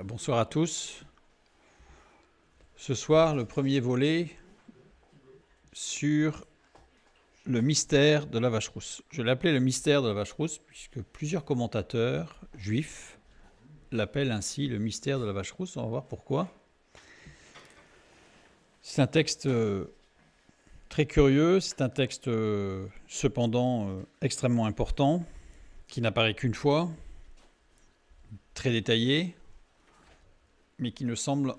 Bonsoir à tous. Ce soir, le premier volet sur le mystère de la vache rousse. Je l'ai appelé le mystère de la vache rousse puisque plusieurs commentateurs juifs l'appellent ainsi le mystère de la vache rousse. On va voir pourquoi. C'est un texte très curieux, c'est un texte cependant extrêmement important, qui n'apparaît qu'une fois, très détaillé, mais qui ne semble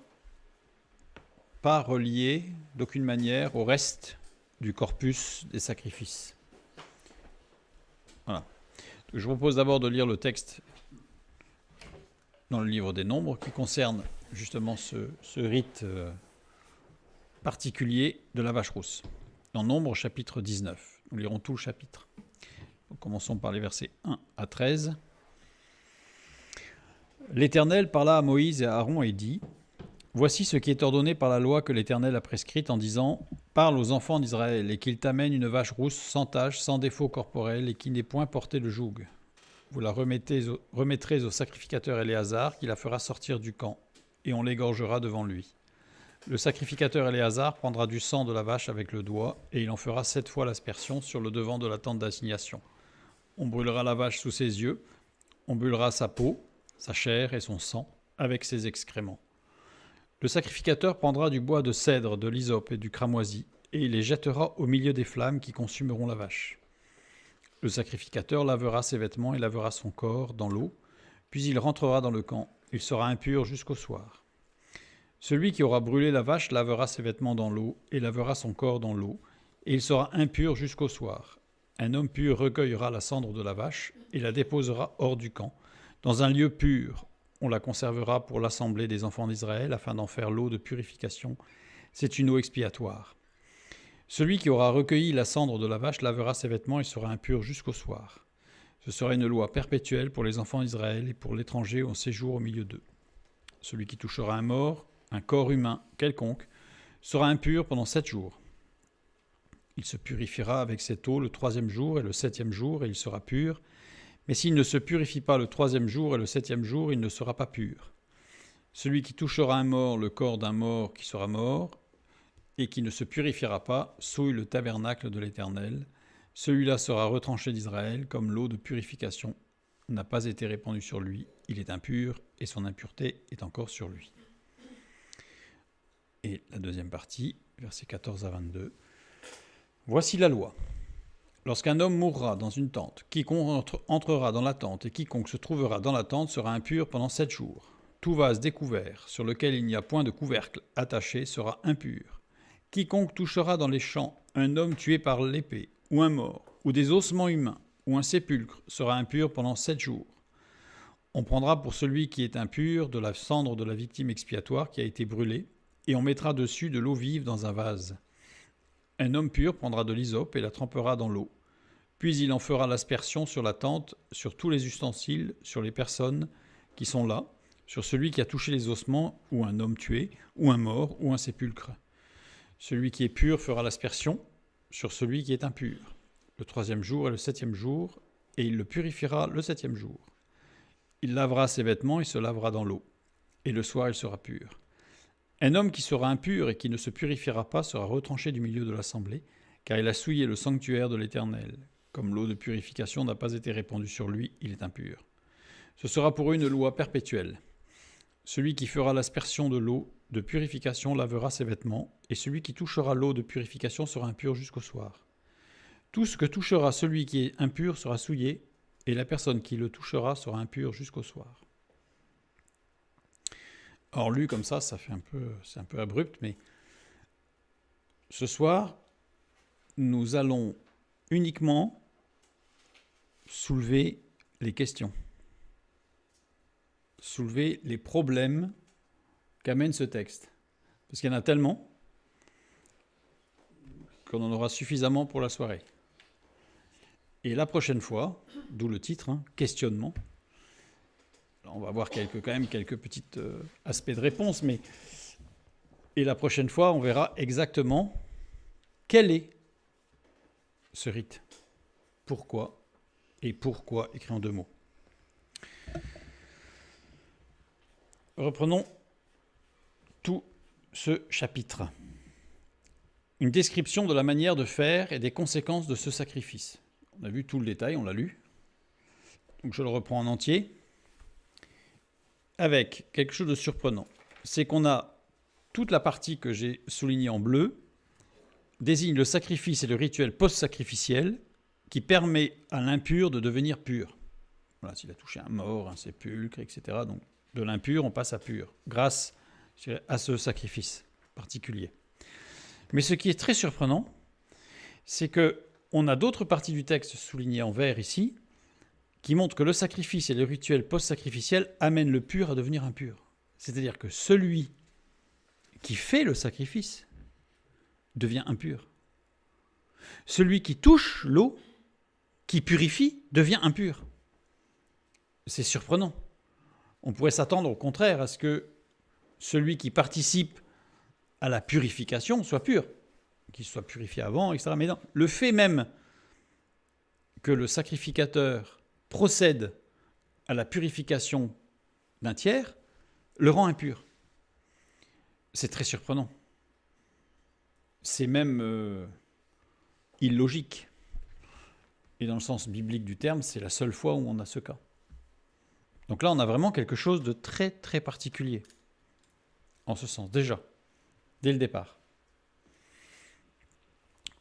pas relié d'aucune manière au reste du corpus des sacrifices. Voilà. Je vous propose d'abord de lire le texte dans le livre des Nombres qui concerne justement ce rite particulier de la vache rousse. Dans Nombres, chapitre 19. Nous lirons tout le chapitre. Donc, commençons par les versets 1 à 13. L'Éternel parla à Moïse et à Aaron et dit : Voici ce qui est ordonné par la loi que l'Éternel a prescrite en disant : Parle aux enfants d'Israël et qu'ils t'amènent une vache rousse sans tache, sans défaut corporel et qui n'ait point porté de joug. Vous la remettrez au sacrificateur Éléazar qui la fera sortir du camp, et on l'égorgera devant lui. Le sacrificateur Éléazar prendra du sang de la vache avec le doigt, et il en fera 7 fois l'aspersion sur le devant de la tente d'assignation. On brûlera la vache sous ses yeux, on brûlera sa peau, sa chair et son sang, avec ses excréments. Le sacrificateur prendra du bois de cèdre, de l'hysope et du cramoisi, et il les jettera au milieu des flammes qui consumeront la vache. Le sacrificateur lavera ses vêtements et lavera son corps dans l'eau, puis il rentrera dans le camp. Il sera impur jusqu'au soir. Celui qui aura brûlé la vache lavera ses vêtements dans l'eau et lavera son corps dans l'eau, et il sera impur jusqu'au soir. Un homme pur recueillera la cendre de la vache et la déposera hors du camp, dans un lieu pur. On la conservera pour l'assemblée des enfants d'Israël afin d'en faire l'eau de purification. C'est une eau expiatoire. Celui qui aura recueilli la cendre de la vache lavera ses vêtements et sera impur jusqu'au soir. Ce sera une loi perpétuelle pour les enfants d'Israël et pour l'étranger au séjour au milieu d'eux. Celui qui touchera un mort, un corps humain quelconque, sera impur pendant 7 jours. Il se purifiera avec cette eau le 3e jour et le 7e jour, et il sera pur. Mais s'il ne se purifie pas le 3e jour et le 7e jour, il ne sera pas pur. Celui qui touchera un mort, le corps d'un mort qui sera mort, et qui ne se purifiera pas, souille le tabernacle de l'Éternel. Celui-là sera retranché d'Israël, comme l'eau de purification n'a pas été répandue sur lui. Il est impur, et son impureté est encore sur lui. Et la deuxième partie, versets 14 à 22. Voici la loi. Lorsqu'un homme mourra dans une tente, quiconque entrera dans la tente et quiconque se trouvera dans la tente sera impur pendant 7 jours. Tout vase découvert, sur lequel il n'y a point de couvercle attaché, sera impur. Quiconque touchera dans les champs un homme tué par l'épée, ou un mort, ou des ossements humains, ou un sépulcre, sera impur pendant 7 jours. On prendra pour celui qui est impur de la cendre de la victime expiatoire qui a été brûlée, et on mettra dessus de l'eau vive dans un vase. Un homme pur prendra de l'hysope et la trempera dans l'eau. Puis il en fera l'aspersion sur la tente, sur tous les ustensiles, sur les personnes qui sont là, sur celui qui a touché les ossements, ou un homme tué, ou un mort, ou un sépulcre. Celui qui est pur fera l'aspersion sur celui qui est impur, le 3e jour et le 7e jour, et il le purifiera le 7e jour. Il lavera ses vêtements et se lavera dans l'eau, et le soir il sera pur. Un homme qui sera impur et qui ne se purifiera pas sera retranché du milieu de l'assemblée, car il a souillé le sanctuaire de l'Éternel. Comme l'eau de purification n'a pas été répandue sur lui, il est impur. Ce sera pour eux une loi perpétuelle. Celui qui fera l'aspersion de l'eau de purification lavera ses vêtements, et celui qui touchera l'eau de purification sera impur jusqu'au soir. Tout ce que touchera celui qui est impur sera souillé, et la personne qui le touchera sera impure jusqu'au soir. Or, lu comme ça c'est un peu abrupt, mais ce soir, nous allons uniquement soulever les questions, soulever les problèmes qu'amène ce texte. Parce qu'il y en a tellement qu'on en aura suffisamment pour la soirée. Et la prochaine fois, d'où le titre, questionnement, on va voir quand même quelques petits aspects de réponse, et la prochaine fois, on verra exactement quel est ce rite. Pourquoi, et pourquoi écrit en 2 mots. reprenons tout ce chapitre. Une description de la manière de faire et des conséquences de ce sacrifice. On a vu tout le détail, on l'a lu. Donc je le reprends en entier. Avec quelque chose de surprenant. C'est qu'on a toute la partie que j'ai soulignée en bleu, désigne le sacrifice et le rituel post-sacrificiel qui permet à l'impur de devenir pur. Voilà, s'il a touché un mort, un sépulcre, etc. Donc de l'impur, on passe à pur, grâce à ce sacrifice particulier. Mais ce qui est très surprenant, c'est qu'on a d'autres parties du texte soulignées en vert ici, qui montrent que le sacrifice et le rituel post-sacrificiel amènent le pur à devenir impur. C'est-à-dire que celui qui fait le sacrifice devient impur. Celui qui touche l'eau, qui purifie, devient impur. C'est surprenant. On pourrait s'attendre au contraire à ce que celui qui participe à la purification soit pur, qu'il soit purifié avant, etc. Mais non, le fait même que le sacrificateur procède à la purification d'un tiers le rend impur. C'est très surprenant. C'est même illogique. Et dans le sens biblique du terme, c'est la seule fois où on a ce cas. Donc là, on a vraiment quelque chose de très, très particulier. En ce sens, déjà, dès le départ.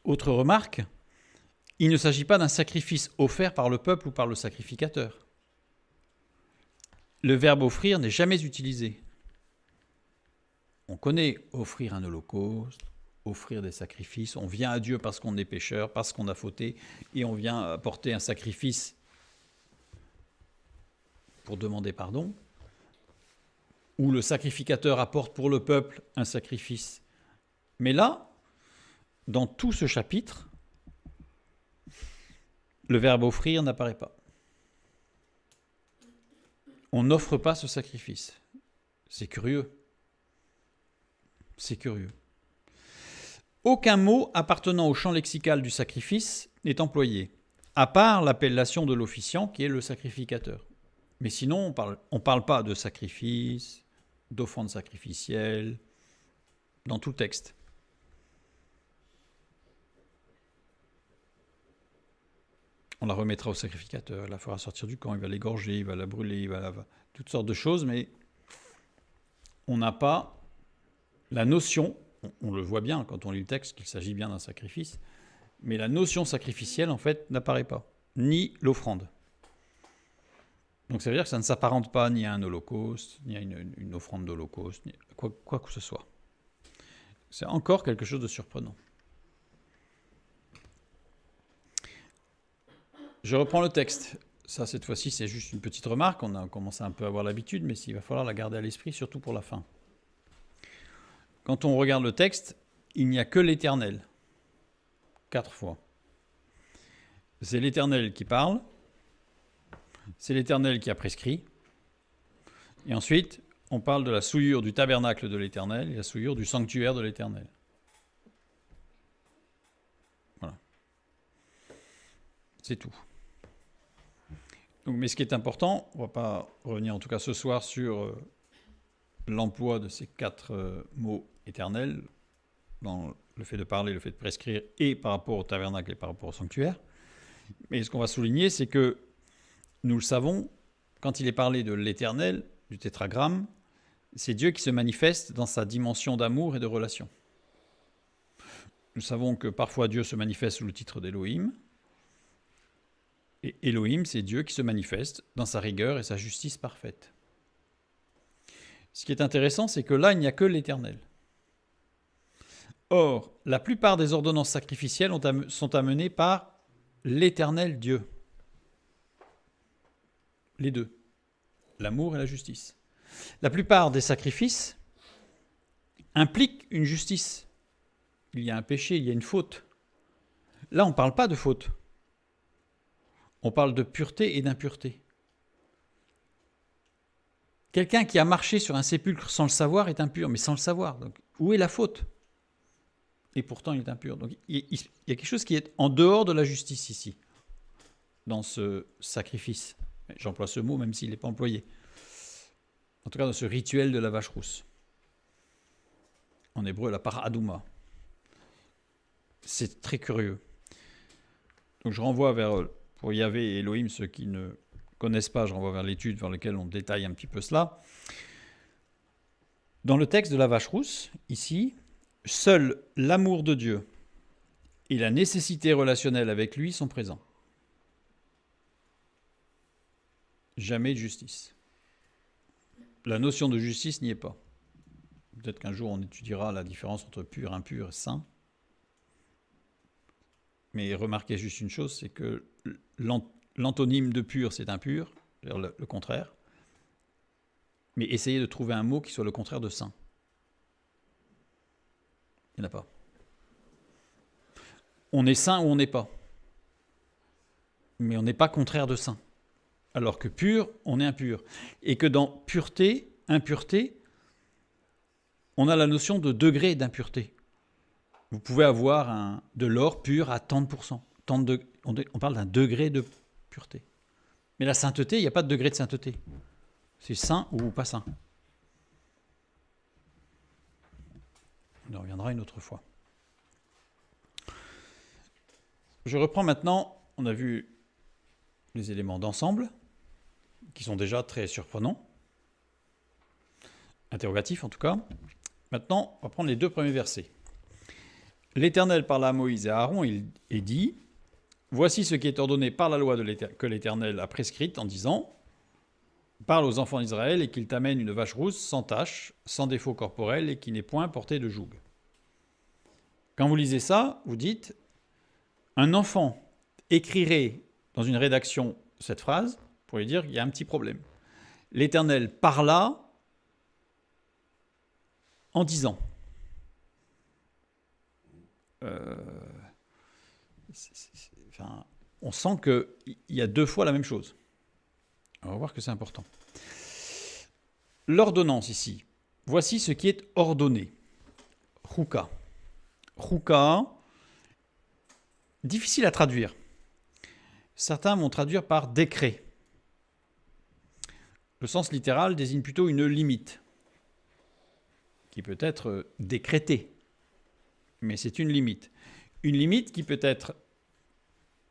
Autre remarque, il ne s'agit pas d'un sacrifice offert par le peuple ou par le sacrificateur. Le verbe offrir n'est jamais utilisé. On connaît offrir un holocauste, offrir des sacrifices. On vient à Dieu parce qu'on est pécheur, parce qu'on a fauté, et on vient apporter un sacrifice pour demander pardon. Ou le sacrificateur apporte pour le peuple un sacrifice. Mais là, dans tout ce chapitre, le verbe offrir n'apparaît pas. On n'offre pas ce sacrifice. C'est curieux. C'est curieux. Aucun mot appartenant au champ lexical du sacrifice n'est employé, à part l'appellation de l'officiant qui est le sacrificateur. Mais sinon, on parle pas de sacrifice, d'offrande sacrificielle, dans tout le texte. On la remettra au sacrificateur, il la fera sortir du camp, il va l'égorger, il va la brûler, il va toutes sortes de choses, mais on n'a pas la notion, on le voit bien quand on lit le texte, qu'il s'agit bien d'un sacrifice, mais la notion sacrificielle, en fait, n'apparaît pas, ni l'offrande. Donc ça veut dire que ça ne s'apparente pas ni à un holocauste, ni à une offrande d'holocauste, ni à quoi que ce soit. C'est encore quelque chose de surprenant. Je reprends le texte. Ça, cette fois-ci, c'est juste une petite remarque. On a commencé un peu à avoir l'habitude, mais il va falloir la garder à l'esprit, surtout pour la fin. Quand on regarde le texte, il n'y a que l'Éternel. 4 fois. C'est l'Éternel qui parle. C'est l'Éternel qui a prescrit. Et ensuite, on parle de la souillure du tabernacle de l'Éternel et la souillure du sanctuaire de l'Éternel. Voilà. C'est tout. Donc, mais ce qui est important, on ne va pas revenir en tout cas ce soir sur l'emploi de ces 4 mots éternels dans le fait de parler, le fait de prescrire et par rapport au tabernacle et par rapport au sanctuaire. Mais ce qu'on va souligner, c'est que nous le savons, quand il est parlé de l'Éternel, du tétragramme, c'est Dieu qui se manifeste dans sa dimension d'amour et de relation. Nous savons que parfois Dieu se manifeste sous le titre d'Élohim, et Élohim, c'est Dieu qui se manifeste dans sa rigueur et sa justice parfaite. Ce qui est intéressant, c'est que là, il n'y a que l'Éternel. Or, la plupart des ordonnances sacrificielles sont amenées par l'Éternel Dieu. Les deux, l'amour et la justice. La plupart des sacrifices impliquent une justice. Il y a un péché, il y a une faute. Là, on ne parle pas de faute. On parle de pureté et d'impureté. Quelqu'un qui a marché sur un sépulcre sans le savoir est impur, mais sans le savoir. Donc, où est la faute ? Et pourtant, il est impur. Donc, il y a quelque chose qui est en dehors de la justice ici, dans ce sacrifice. J'emploie ce mot même s'il n'est pas employé. En tout cas, dans ce rituel de la vache rousse. En hébreu, la par Adouma. C'est très curieux. Donc je renvoie vers, pour Yahvé et Elohim, ceux qui ne connaissent pas, je renvoie vers l'étude vers laquelle on détaille un petit peu cela. Dans le texte de la vache rousse, ici, seul l'amour de Dieu et la nécessité relationnelle avec lui sont présents. Jamais de justice. La notion de justice n'y est pas. Peut-être qu'un jour on étudiera la différence entre pur, impur et saint. Mais remarquez juste une chose, c'est que l'antonyme de pur, c'est impur, c'est-à-dire le contraire. Mais essayez de trouver un mot qui soit le contraire de saint. Il n'y en a pas. On est saint ou on n'est pas. Mais on n'est pas contraire de saint. Alors que pur, on est impur. Et que dans pureté, impureté, on a la notion de degré d'impureté. Vous pouvez avoir de l'or pur à tant de pourcents. On parle d'un degré de pureté. Mais la sainteté, il n'y a pas de degré de sainteté. C'est saint ou pas saint. On en reviendra une autre fois. Je reprends maintenant, on a vu les éléments d'ensemble, qui sont déjà très surprenants, interrogatifs en tout cas. Maintenant, on va prendre les deux premiers versets. L'Éternel parla à Moïse et à Aaron et dit « Voici ce qui est ordonné par la loi que l'Éternel a prescrite en disant « Parle aux enfants d'Israël et qu'ils t'amènent une vache rousse sans tache, sans défaut corporel et qui n'est point portée de joug. » Quand vous lisez ça, vous dites « Un enfant écrirait dans une rédaction cette phrase pour lui dire qu'il y a un petit problème. L'Éternel parla en disant. » On sent qu'il y a deux fois la même chose. On va voir que c'est important. L'ordonnance ici. Voici ce qui est ordonné. Chouka. Chouka, difficile à traduire. Certains vont traduire par décret. Le sens littéral désigne plutôt une limite, qui peut être décrétée. Mais c'est une limite. Une limite qui peut être,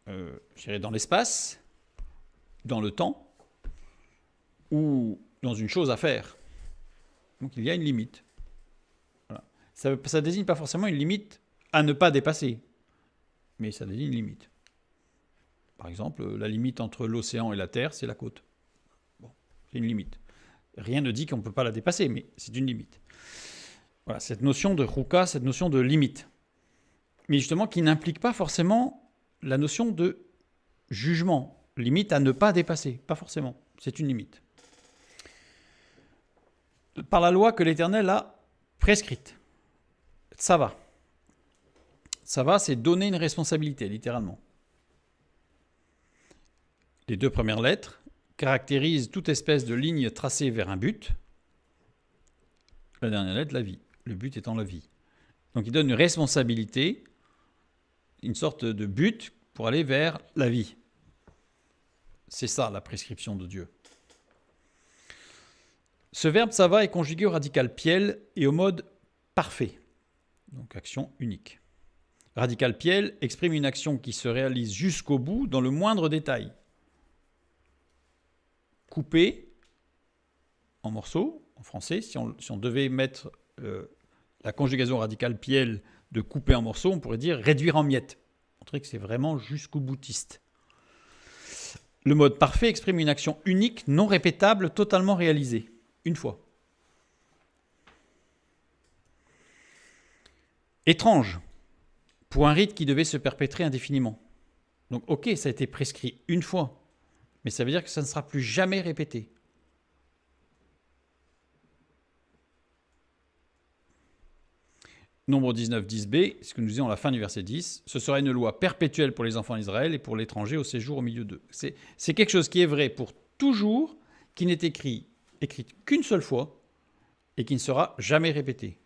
je dirais, dans l'espace, dans le temps, ou dans une chose à faire. Donc il y a une limite. Voilà. Ça ne désigne pas forcément une limite à ne pas dépasser, mais ça désigne une limite. Par exemple, la limite entre l'océan et la terre, c'est la côte. Bon, c'est une limite. Rien ne dit qu'on ne peut pas la dépasser, mais c'est une limite. Voilà, cette notion de chouka, cette notion de limite. Mais justement, qui n'implique pas forcément la notion de jugement, limite à ne pas dépasser. Pas forcément, c'est une limite. Par la loi que l'Éternel a prescrite. Ça va. Ça va, c'est donner une responsabilité, littéralement. Les deux premières lettres caractérisent toute espèce de ligne tracée vers un but. La dernière lettre, la vie. Le but étant la vie. Donc il donne une responsabilité, une sorte de but pour aller vers la vie. C'est ça la prescription de Dieu. Ce verbe ça va est conjugué au radical piel et au mode parfait. Donc action unique. Radical piel exprime une action qui se réalise jusqu'au bout dans le moindre détail. Couper en morceaux, en français, si on devait mettre la conjugaison radicale piel de couper en morceaux, on pourrait dire réduire en miettes. Montrer que c'est vraiment jusqu'au boutiste. Le mode parfait exprime une action unique, non répétable, totalement réalisée. Une fois. Étrange, pour un rite qui devait se perpétrer indéfiniment. Donc ok, ça a été prescrit une fois, mais ça veut dire que ça ne sera plus jamais répété. Nombre 19, 10b, ce que nous disons à la fin du verset 10, ce sera une loi perpétuelle pour les enfants d'Israël et pour l'étranger au séjour au milieu d'eux. C'est quelque chose qui est vrai pour toujours, qui n'est écrit qu'une seule fois et qui ne sera jamais répété.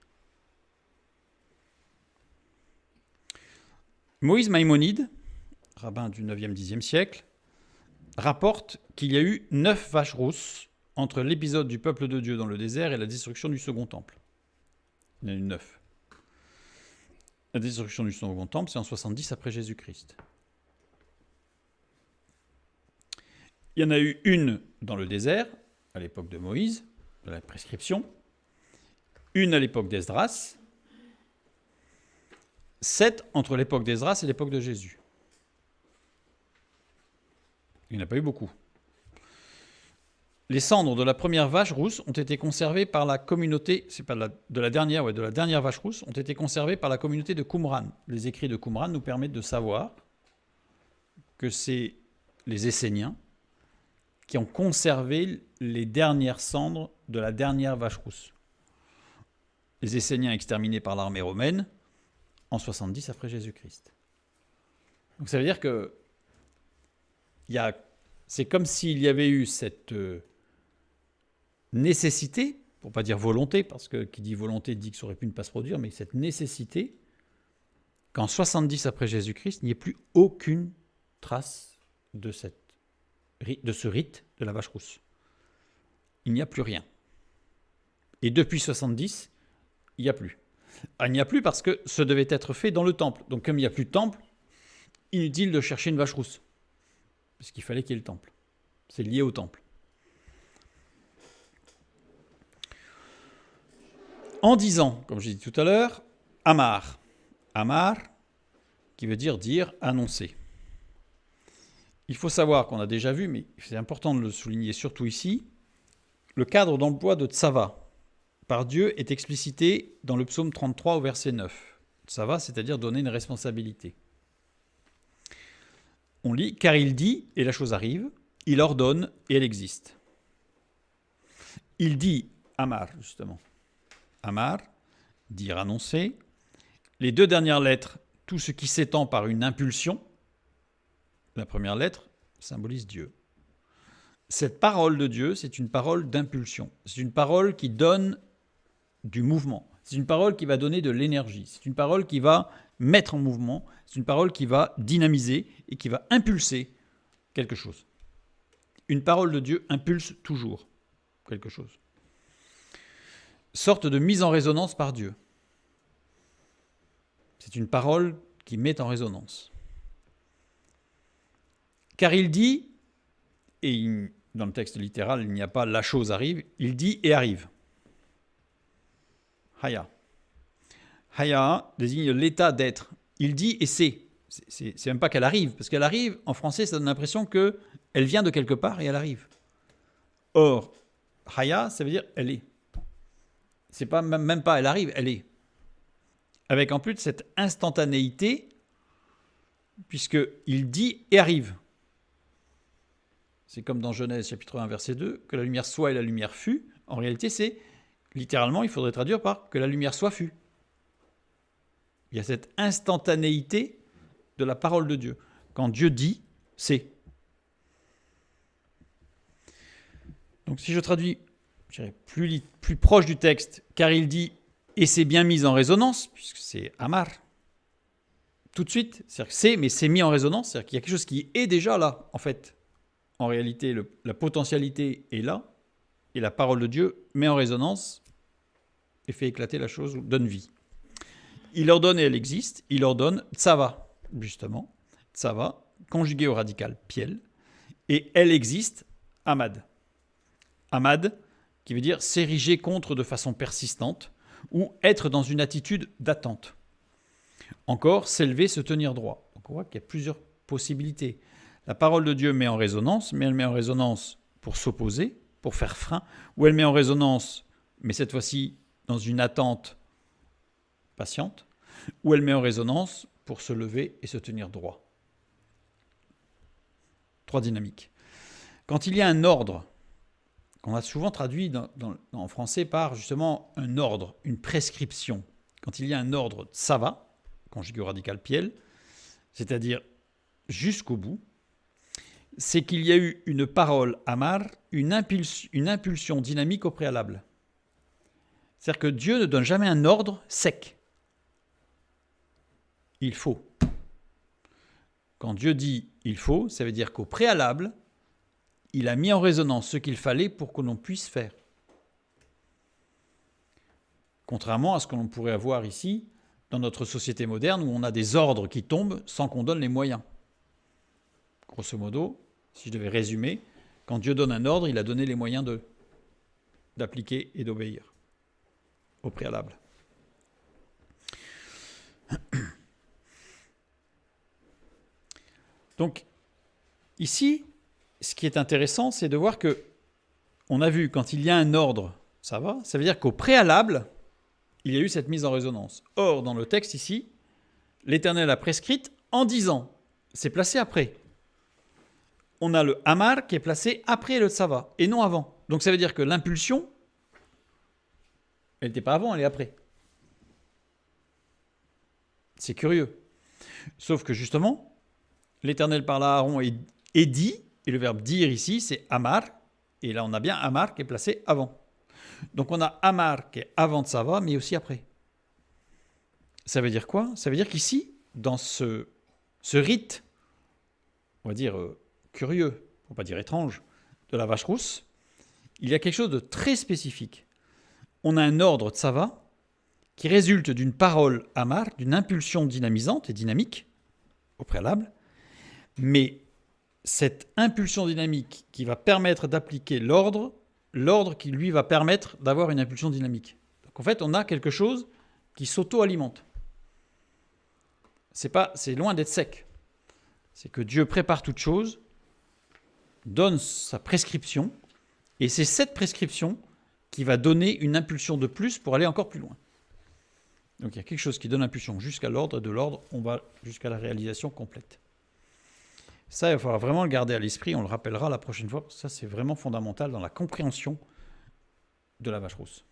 Moïse Maïmonide, rabbin du 9e, 10e siècle, rapporte qu'il y a eu 9 vaches rousses entre l'épisode du peuple de Dieu dans le désert et la destruction du second temple. Il y en a eu 9. La destruction du second temple, c'est en 70 après Jésus-Christ. Il y en a eu une dans le désert, à l'époque de Moïse, de la prescription, une à l'époque d'Esdras, 7 entre l'époque d'Esdras et l'époque de Jésus. Il n'y en a pas eu beaucoup. Les cendres de la première vache rousse ont été conservées par la communauté, c'est pas de la dernière vache rousse, ont été conservées par la communauté de Qumran. Les écrits de Qumran nous permettent de savoir que c'est les Esséniens qui ont conservé les dernières cendres de la dernière vache rousse. Les Esséniens exterminés par l'armée romaine en 70 après Jésus-Christ. Donc ça veut dire que c'est comme s'il y avait eu cette nécessité, pour ne pas dire volonté, parce que qui dit volonté dit que ça aurait pu ne pas se produire, mais cette nécessité qu'en 70 après Jésus-Christ, il n'y ait plus aucune trace de ce rite de la vache rousse. Il n'y a plus rien. Et depuis 70, il n'y a plus. Il n'y a plus parce que ce devait être fait dans le temple. Donc comme il n'y a plus de temple, inutile de chercher une vache rousse. Parce qu'il fallait qu'il y ait le temple. C'est lié au temple. En disant, comme j'ai dit tout à l'heure, Amar. Amar, qui veut dire, annoncer. Il faut savoir qu'on a déjà vu, mais c'est important de le souligner surtout ici, le cadre d'emploi de tsava par Dieu est explicité dans le psaume 33 au verset 9. Tsava, c'est-à-dire donner une responsabilité. On lit « Car il dit, et la chose arrive, il ordonne, et elle existe ». Il dit « Amar », justement. Amar, dire, annoncer. Les deux dernières lettres, tout ce qui s'étend par une impulsion. La première lettre symbolise Dieu. Cette parole de Dieu, c'est une parole d'impulsion. C'est une parole qui donne du mouvement. C'est une parole qui va donner de l'énergie. C'est une parole qui va mettre en mouvement. C'est une parole qui va dynamiser et qui va impulser quelque chose. Une parole de Dieu impulse toujours quelque chose. Sorte de mise en résonance par Dieu. C'est une parole qui met en résonance. Car il dit, et dans le texte littéral, il n'y a pas « la chose arrive », il dit « et arrive ». Haya. Haya désigne l'état d'être. Il dit et c'est. C'est même pas qu'elle arrive, parce qu'elle arrive, en français, ça donne l'impression qu'elle vient de quelque part et elle arrive. Or, Haya, ça veut dire elle est. C'est pas même pas elle arrive, elle est. Avec en plus cette instantanéité, puisqu'il dit et arrive. C'est comme dans Genèse chapitre 1 verset 2, que la lumière soit et la lumière fut. En réalité, c'est littéralement, il faudrait traduire par que la lumière soit fut. Il y a cette instantanéité de la parole de Dieu. Quand Dieu dit, c'est. Donc si je traduis, je dirais plus proche du texte, car il dit et c'est bien mis en résonance, puisque c'est Amar, tout de suite, c'est-à-dire que c'est, mais c'est mis en résonance, c'est-à-dire qu'il y a quelque chose qui est déjà là, en fait. En réalité, la potentialité est là, et la parole de Dieu met en résonance et fait éclater la chose, donne vie. Il ordonne et elle existe, il ordonne tsava, justement, tsava, conjugué au radical piel, et elle existe, amad. Amad, qui veut dire s'ériger contre de façon persistante, ou être dans une attitude d'attente. Encore, s'élever, se tenir droit. Donc on voit qu'il y a plusieurs possibilités. La parole de Dieu met en résonance, mais elle met en résonance pour s'opposer, pour faire frein, ou elle met en résonance, mais cette fois-ci dans une attente patiente, ou elle met en résonance pour se lever et se tenir droit. 3 dynamiques. Quand il y a un ordre, qu'on a souvent traduit en français par justement un ordre, une prescription, quand il y a un ordre tsava, conjugué au radical piel, c'est-à-dire jusqu'au bout, c'est qu'il y a eu une parole amar, une impulsion dynamique au préalable. C'est-à-dire que Dieu ne donne jamais un ordre sec. Il faut. Quand Dieu dit « il faut », ça veut dire qu'au préalable, il a mis en résonance ce qu'il fallait pour que l'on puisse faire. Contrairement à ce que l'on pourrait avoir ici, dans notre société moderne, où on a des ordres qui tombent sans qu'on donne les moyens. Grosso modo, si je devais résumer, quand Dieu donne un ordre, il a donné les moyens d'appliquer et d'obéir au préalable. Donc, ici, ce qui est intéressant, c'est de voir que, on a vu, quand il y a un ordre, ça veut dire qu'au préalable, il y a eu cette mise en résonance. Or, dans le texte ici, l'Éternel a prescrite en disant, c'est placé après. On a le Amar qui est placé après le Tsava, et non avant. Donc ça veut dire que l'impulsion, elle n'était pas avant, elle est après. C'est curieux. Sauf que justement, l'Éternel parle à Aaron et dit, et le verbe dire ici, c'est Amar, et là on a bien Amar qui est placé avant. Donc on a Amar qui est avant Tsava, mais aussi après. Ça veut dire quoi? Ça veut dire qu'ici, dans ce rite, on va dire curieux, pour ne pas dire étrange, de la vache rousse, il y a quelque chose de très spécifique. On a un ordre Tsava qui résulte d'une parole Amar, d'une impulsion dynamisante et dynamique, au préalable, mais cette impulsion dynamique qui va permettre d'appliquer l'ordre qui lui va permettre d'avoir une impulsion dynamique. Donc en fait, on a quelque chose qui s'auto-alimente. C'est loin d'être sec. C'est que Dieu prépare toute chose, donne sa prescription, et c'est cette prescription qui va donner une impulsion de plus pour aller encore plus loin. Donc il y a quelque chose qui donne impulsion jusqu'à l'ordre, et de l'ordre, on va jusqu'à la réalisation complète. Ça, il va falloir vraiment le garder à l'esprit, on le rappellera la prochaine fois, ça c'est vraiment fondamental dans la compréhension de la vache rousse.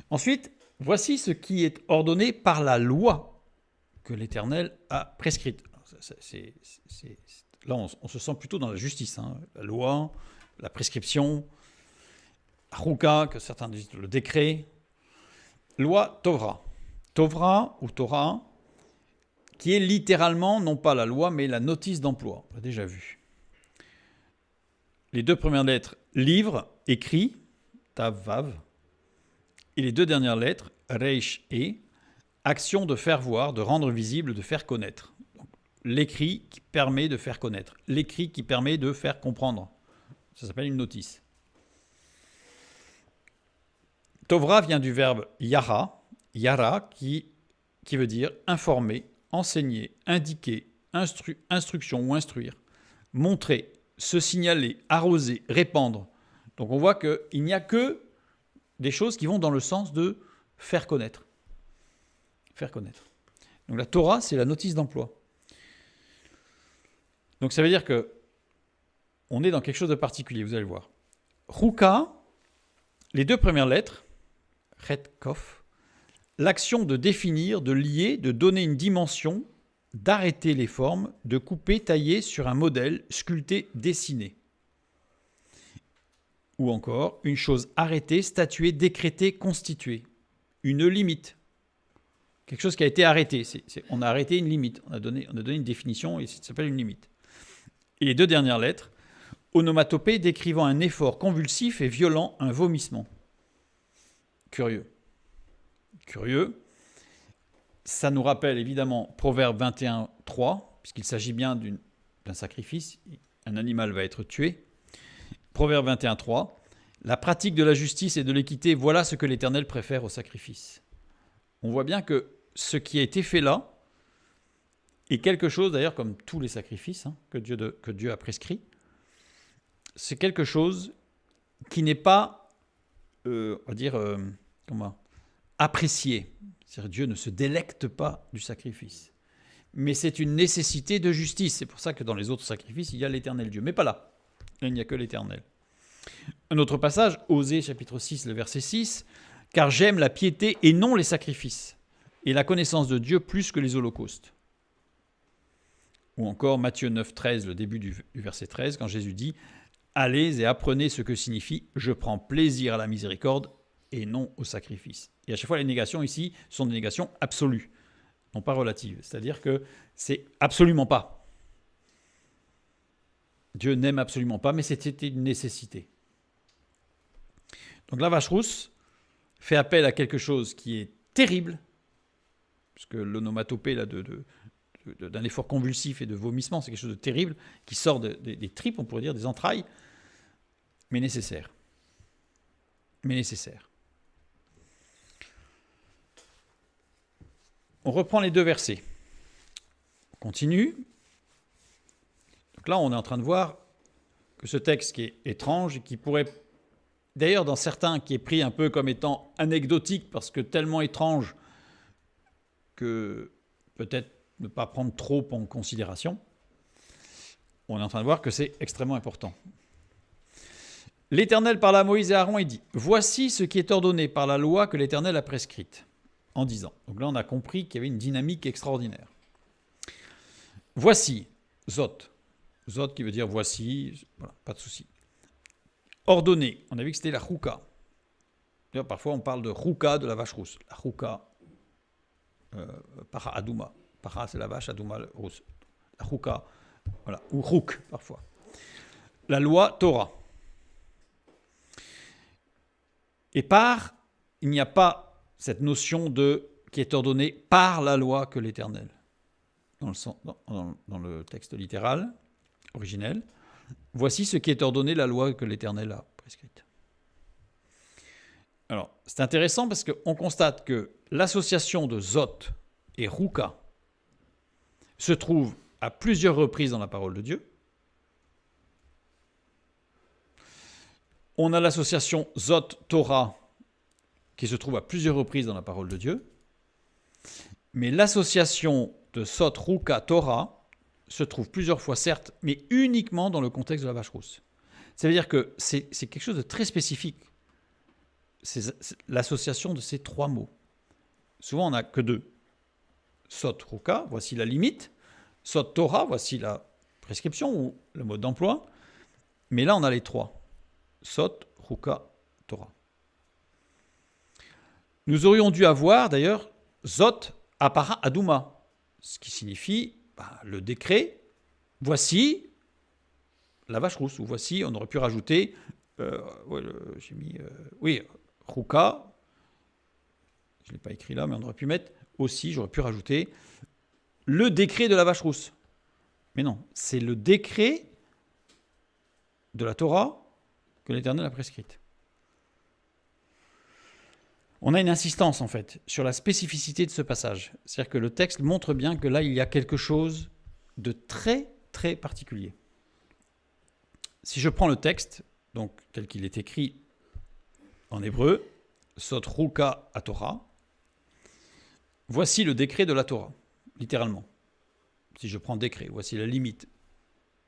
Ensuite, voici ce qui est ordonné par la loi que l'Éternel a prescrite. Là, on se sent plutôt dans la justice, hein. La loi, la prescription, Ruka, que certains disent le décret, loi Torah. Torah ou Torah, qui est littéralement, non pas la loi, mais la notice d'emploi. On l'a déjà vu. Les deux premières lettres, livre, écrit, Tav, Vav, et les deux dernières lettres, Reish et, action de faire voir, de rendre visible, de faire connaître. Donc, l'écrit qui permet de faire connaître, l'écrit qui permet de faire comprendre. Ça s'appelle une notice. Tovra vient du verbe yara, qui veut dire informer, enseigner, indiquer, instruction ou instruire, montrer, se signaler, arroser, répandre. Donc on voit qu'il n'y a que des choses qui vont dans le sens de faire connaître. Faire connaître. Donc la Torah, c'est la notice d'emploi. Donc ça veut dire que on est dans quelque chose de particulier, vous allez le voir. Ruka, les deux premières lettres, Chet, Kof, l'action de définir, de lier, de donner une dimension, d'arrêter les formes, de couper, tailler sur un modèle, sculpté, dessiné. Ou encore, une chose arrêtée, statuée, décrétée, constituée. Une limite. Quelque chose qui a été arrêté. On a arrêté une limite. On a donné une définition et ça s'appelle une limite. Et les deux dernières lettres, onomatopée décrivant un effort convulsif et violent, un vomissement. Curieux. Ça nous rappelle évidemment Proverbe 21.3, puisqu'il s'agit bien d'un sacrifice. Un animal va être tué. Proverbe 21.3, la pratique de la justice et de l'équité, voilà ce que l'Éternel préfère au sacrifice. On voit bien que ce qui a été fait là est quelque chose, d'ailleurs comme tous les sacrifices que Dieu a prescrit, c'est quelque chose qui n'est pas, apprécié. C'est-à-dire Dieu ne se délecte pas du sacrifice. Mais c'est une nécessité de justice. C'est pour ça que dans les autres sacrifices, il y a l'Éternel Dieu. Mais pas là. Là, il n'y a que l'Éternel. Un autre passage, Osée chapitre 6, le verset 6, « Car j'aime la piété et non les sacrifices, et la connaissance de Dieu plus que les holocaustes. » Ou encore Matthieu 9, 13, le début du verset 13, quand Jésus dit « Allez et apprenez ce que signifie « Je prends plaisir à la miséricorde et non au sacrifice ». Et à chaque fois, les négations ici sont des négations absolues, non pas relatives. C'est-à-dire que c'est absolument pas. Dieu n'aime absolument pas, mais c'était une nécessité. Donc la vache rousse fait appel à quelque chose qui est terrible, puisque l'onomatopée là, d'un effort convulsif et de vomissement, c'est quelque chose de terrible, qui sort des tripes, on pourrait dire, des entrailles, mais nécessaire. Mais nécessaire. On reprend les deux versets. On continue. Donc là, on est en train de voir que ce texte qui est étrange et qui pourrait, d'ailleurs dans certains, qui est pris un peu comme étant anecdotique parce que tellement étrange que peut-être ne pas prendre trop en considération, on est en train de voir que c'est extrêmement important. L'Éternel parla à Moïse et à Aaron et dit « Voici ce qui est ordonné par la loi que l'Éternel a prescrite. » En disant. Donc là, on a compris qu'il y avait une dynamique extraordinaire. Voici, Zot. Zot qui veut dire voici, voilà, pas de souci. Ordonné, on a vu que c'était la chouka. D'ailleurs, parfois, on parle de chouka de la vache rousse. La chouka, para adouma. Para, c'est la vache, adouma, rousse. La chouka, voilà, ou chouk, parfois. La loi Torah. Et par, il n'y a pas cette notion de qui est ordonnée par la loi que l'Éternel. Dans le texte littéral, originel, voici ce qui est ordonné la loi que l'Éternel a prescrite. Alors, c'est intéressant parce qu'on constate que l'association de Zot et Rouka se trouve à plusieurs reprises dans la parole de Dieu. On a l'association Zot-Torah qui se trouve à plusieurs reprises dans la parole de Dieu. Mais l'association de Sot-Rouka-Torah se trouve plusieurs fois, certes, mais uniquement dans le contexte de la vache rousse. Ça veut dire que c'est quelque chose de très spécifique. C'est l'association de ces trois mots. Souvent, on n'a que deux. Sot-Rouka, voici la limite. Sot-Torah, voici la prescription ou le mode d'emploi. Mais là, on a les trois. Sot-Rouka-Torah. Nous aurions dû avoir, d'ailleurs, Zot Apara Adouma, ce qui signifie le décret, voici la vache rousse, ou voici, on aurait pu rajouter, Rouka, je ne l'ai pas écrit là, mais on aurait pu mettre aussi, j'aurais pu rajouter, le décret de la vache rousse. Mais non, c'est le décret de la Torah que l'Éternel a prescrite. On a une insistance, en fait, sur la spécificité de ce passage. C'est-à-dire que le texte montre bien que là, il y a quelque chose de très, très particulier. Si je prends le texte, donc tel qu'il est écrit en hébreu, Sot Rouka à Torah, voici le décret de la Torah, littéralement. Si je prends décret, voici la limite.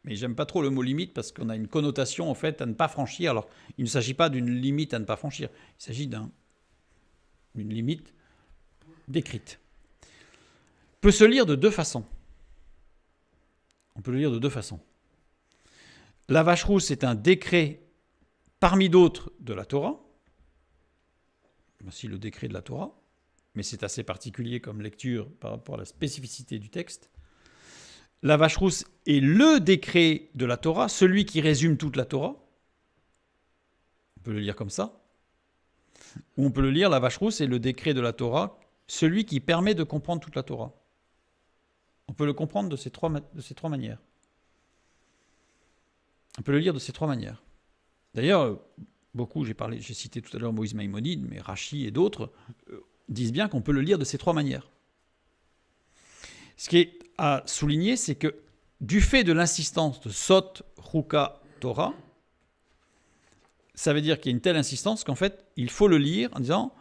Mais j'aime pas trop le mot limite parce qu'on a une connotation, en fait, à ne pas franchir. Alors, il ne s'agit pas d'une limite à ne pas franchir, il s'agit d'une limite décrite. Peut se lire de deux façons. On peut le lire de deux façons. La vache rousse est un décret parmi d'autres de la Torah. Voici le décret de la Torah, mais c'est assez particulier comme lecture par rapport à la spécificité du texte. La vache rousse est le décret de la Torah, celui qui résume toute la Torah. On peut le lire comme ça. Ou on peut le lire, la vache rousse est le décret de la Torah, celui qui permet de comprendre toute la Torah. On peut le comprendre de ces trois manières. On peut le lire de ces trois manières. D'ailleurs, beaucoup, j'ai cité tout à l'heure Moïse Maïmonide, mais Rashi et d'autres disent bien qu'on peut le lire de ces trois manières. Ce qui est à souligner, c'est que du fait de l'insistance de Sot, Rouka, Torah, ça veut dire qu'il y a une telle insistance qu'en fait, il faut le lire en disant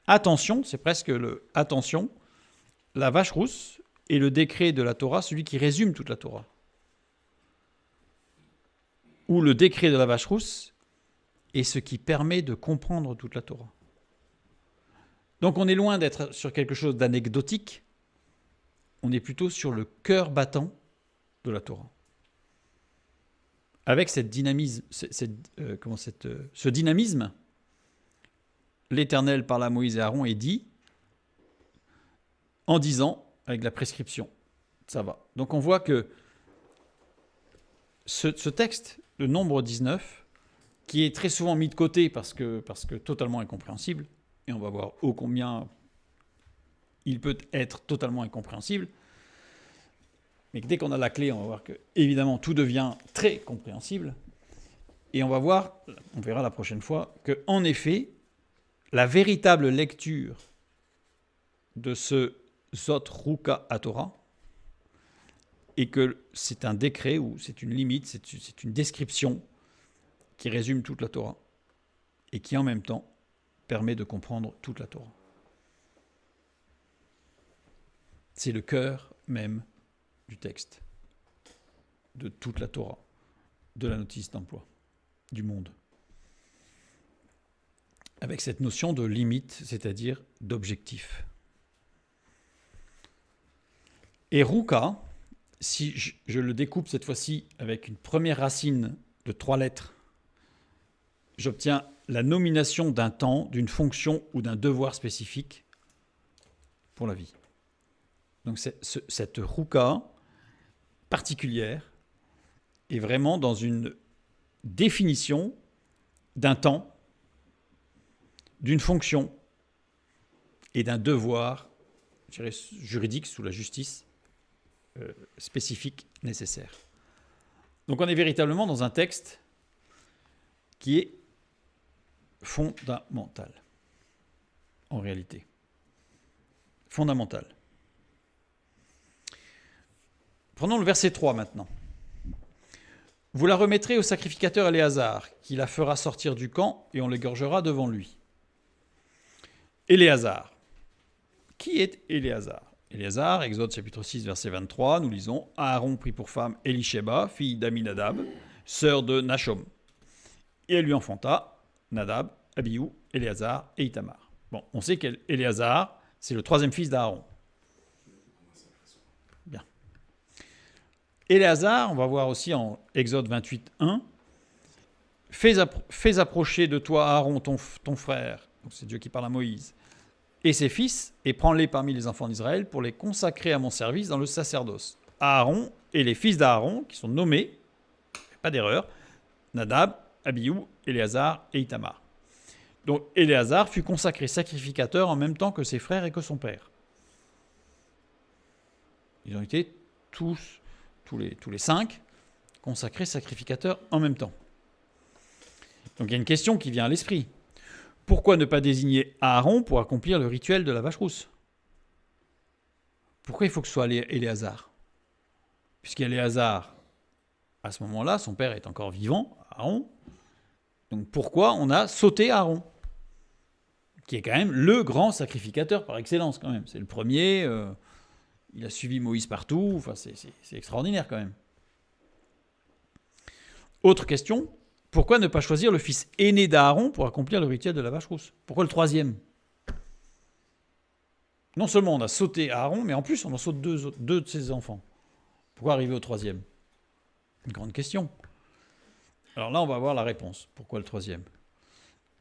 attention, c'est presque le attention, la vache rousse est le décret de la Torah, celui qui résume toute la Torah. Ou le décret de la vache rousse est ce qui permet de comprendre toute la Torah. Donc on est loin d'être sur quelque chose d'anecdotique, on est plutôt sur le cœur battant de la Torah. Avec ce dynamisme, l'Éternel parla à Moïse et Aaron et dit, en disant, avec la prescription, ça va. Donc on voit que ce texte, le nombre 19, qui est très souvent mis de côté parce que totalement incompréhensible, et on va voir ô combien il peut être totalement incompréhensible, mais dès qu'on a la clé, on va voir que, évidemment, tout devient très compréhensible, et on va voir, on verra la prochaine fois, qu'en effet, la véritable lecture de ce Zot Ruka HaTorah, et que c'est un décret ou c'est une limite, c'est une description qui résume toute la Torah et qui en même temps permet de comprendre toute la Torah. C'est le cœur même du texte, de toute la Torah, de la notice d'emploi, du monde. Avec cette notion de limite, c'est-à-dire d'objectif. Et Ruka, si je le découpe cette fois-ci avec une première racine de 3 lettres, j'obtiens la nomination d'un temps, d'une fonction ou d'un devoir spécifique pour la vie. Donc cette Ruka particulière est vraiment dans une définition d'un temps, d'une fonction et d'un devoir, je dirais, juridique sous la justice spécifique nécessaire. Donc on est véritablement dans un texte qui est fondamental, en réalité. Fondamental. Prenons le verset 3 maintenant. Vous la remettrez au sacrificateur Éléazar, qui la fera sortir du camp, et on l'égorgera devant lui. Éléazar. Qui est Éléazar ? Éléazar, Exode chapitre 6, verset 23, nous lisons « Aaron prit pour femme Elisheba, fille d'Aminadab, sœur de Nachom. Et elle lui enfanta Nadab, Abihu, Éléazar et Itamar. » Bon, on sait qu'Éléazar, c'est le 3e fils d'Aaron. Bien. Éléazar, on va voir aussi en Exode 28, 1, « Fais approcher de toi Aaron, ton frère. » Donc c'est Dieu qui parle à Moïse. Et ses fils, et prends-les parmi les enfants d'Israël pour les consacrer à mon service dans le sacerdoce. Aaron et les fils d'Aaron, qui sont nommés, pas d'erreur, Nadab, Abihu, Éléazar et Itamar. Donc Éléazar fut consacré sacrificateur en même temps que ses frères et que son père. Ils ont été tous les 5 consacrés sacrificateurs en même temps. Donc il y a une question qui vient à l'esprit. Pourquoi ne pas désigner Aaron pour accomplir le rituel de la vache rousse ? Pourquoi il faut que ce soit Éléazar ? Puisqu'Éléazar, à ce moment-là, son père est encore vivant, Aaron. Donc pourquoi on a sauté Aaron ? Qui est quand même le grand sacrificateur par excellence quand même. C'est le premier, il a suivi Moïse partout, enfin c'est extraordinaire quand même. Autre question. Pourquoi ne pas choisir le fils aîné d'Aaron pour accomplir le rituel de la vache rousse ? Pourquoi le 3e ? Non seulement on a sauté Aaron, mais en plus on en saute deux de ses enfants. Pourquoi arriver au 3e ? Une grande question. Alors là, on va voir la réponse. Pourquoi le 3e ?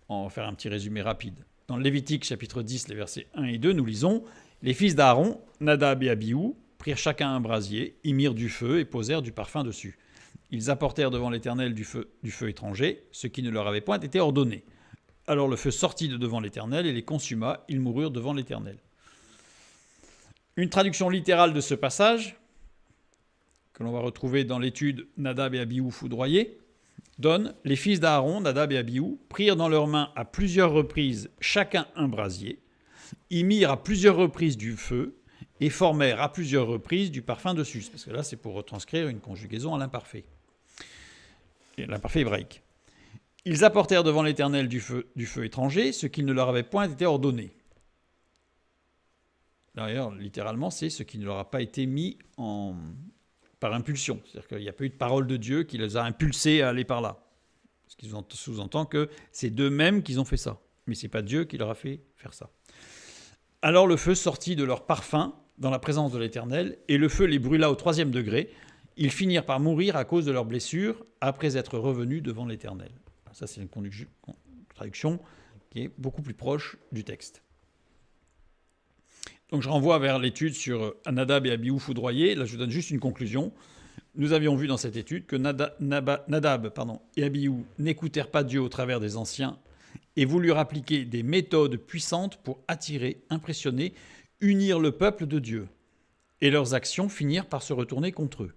On va faire un petit résumé rapide. Dans le Lévitique, chapitre 10, les versets 1 et 2, nous lisons « Les fils d'Aaron, Nadab et Abihu, prirent chacun un brasier, y mirent du feu et posèrent du parfum dessus. Ils apportèrent devant l'Éternel du feu étranger, ce qui ne leur avait point été ordonné. Alors le feu sortit de devant l'Éternel et les consuma, ils moururent devant l'Éternel. » Une traduction littérale de ce passage, que l'on va retrouver dans l'étude Nadab et Abihu foudroyés, donne « Les fils d'Aaron, Nadab et Abihu, prirent dans leurs mains à plusieurs reprises chacun un brasier, y mirent à plusieurs reprises du feu, et formèrent à plusieurs reprises du parfum dessus. » Parce que là, c'est pour retranscrire une conjugaison à l'imparfait. L'imparfait hébraïque. « Ils apportèrent devant l'Éternel du feu étranger, ce qui ne leur avait point été ordonné. » D'ailleurs, littéralement, c'est ce qui ne leur a pas été mis par impulsion. C'est-à-dire qu'il n'y a pas eu de parole de Dieu qui les a impulsés à aller par là. Ce qui sous-entend que c'est d'eux-mêmes qu'ils ont fait ça. Mais ce n'est pas Dieu qui leur a fait faire ça. Alors le feu sortit de leur parfum dans la présence de l'Éternel, et le feu les brûla au 3e degré. Ils finirent par mourir à cause de leurs blessures, après être revenus devant l'Éternel. Ça, c'est une traduction qui est beaucoup plus proche du texte. Donc je renvoie vers l'étude sur Nadab et Abihu foudroyés. Là, je vous donne juste une conclusion. Nous avions vu dans cette étude que Nadab et Abihu n'écoutèrent pas Dieu au travers des anciens et voulurent appliquer des méthodes puissantes pour attirer, impressionner, unir le peuple de Dieu. Et leurs actions finirent par se retourner contre eux.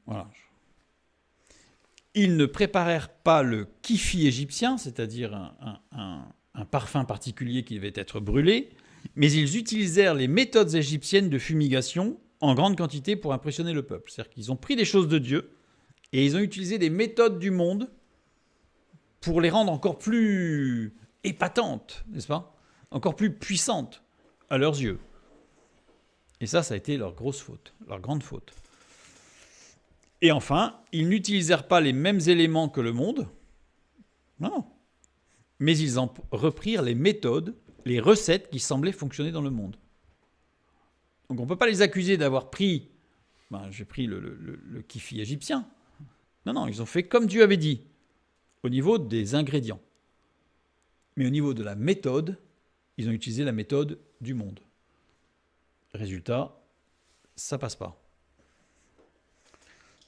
Voilà. Ils ne préparèrent pas le kifi égyptien, c'est-à-dire un parfum particulier qui devait être brûlé, mais ils utilisèrent les méthodes égyptiennes de fumigation en grande quantité pour impressionner le peuple. C'est-à-dire qu'ils ont pris des choses de Dieu et ils ont utilisé des méthodes du monde pour les rendre encore plus épatantes, n'est-ce pas ? Encore plus puissantes à leurs yeux. Et ça a été leur grosse faute, leur grande faute. Et enfin, ils n'utilisèrent pas les mêmes éléments que le monde, non, mais ils en reprirent les méthodes, les recettes qui semblaient fonctionner dans le monde. Donc on ne peut pas les accuser d'avoir pris, j'ai pris le kifi égyptien. Non, ils ont fait comme Dieu avait dit, au niveau des ingrédients. Mais au niveau de la méthode, ils ont utilisé la méthode du monde. Résultat, ça passe pas.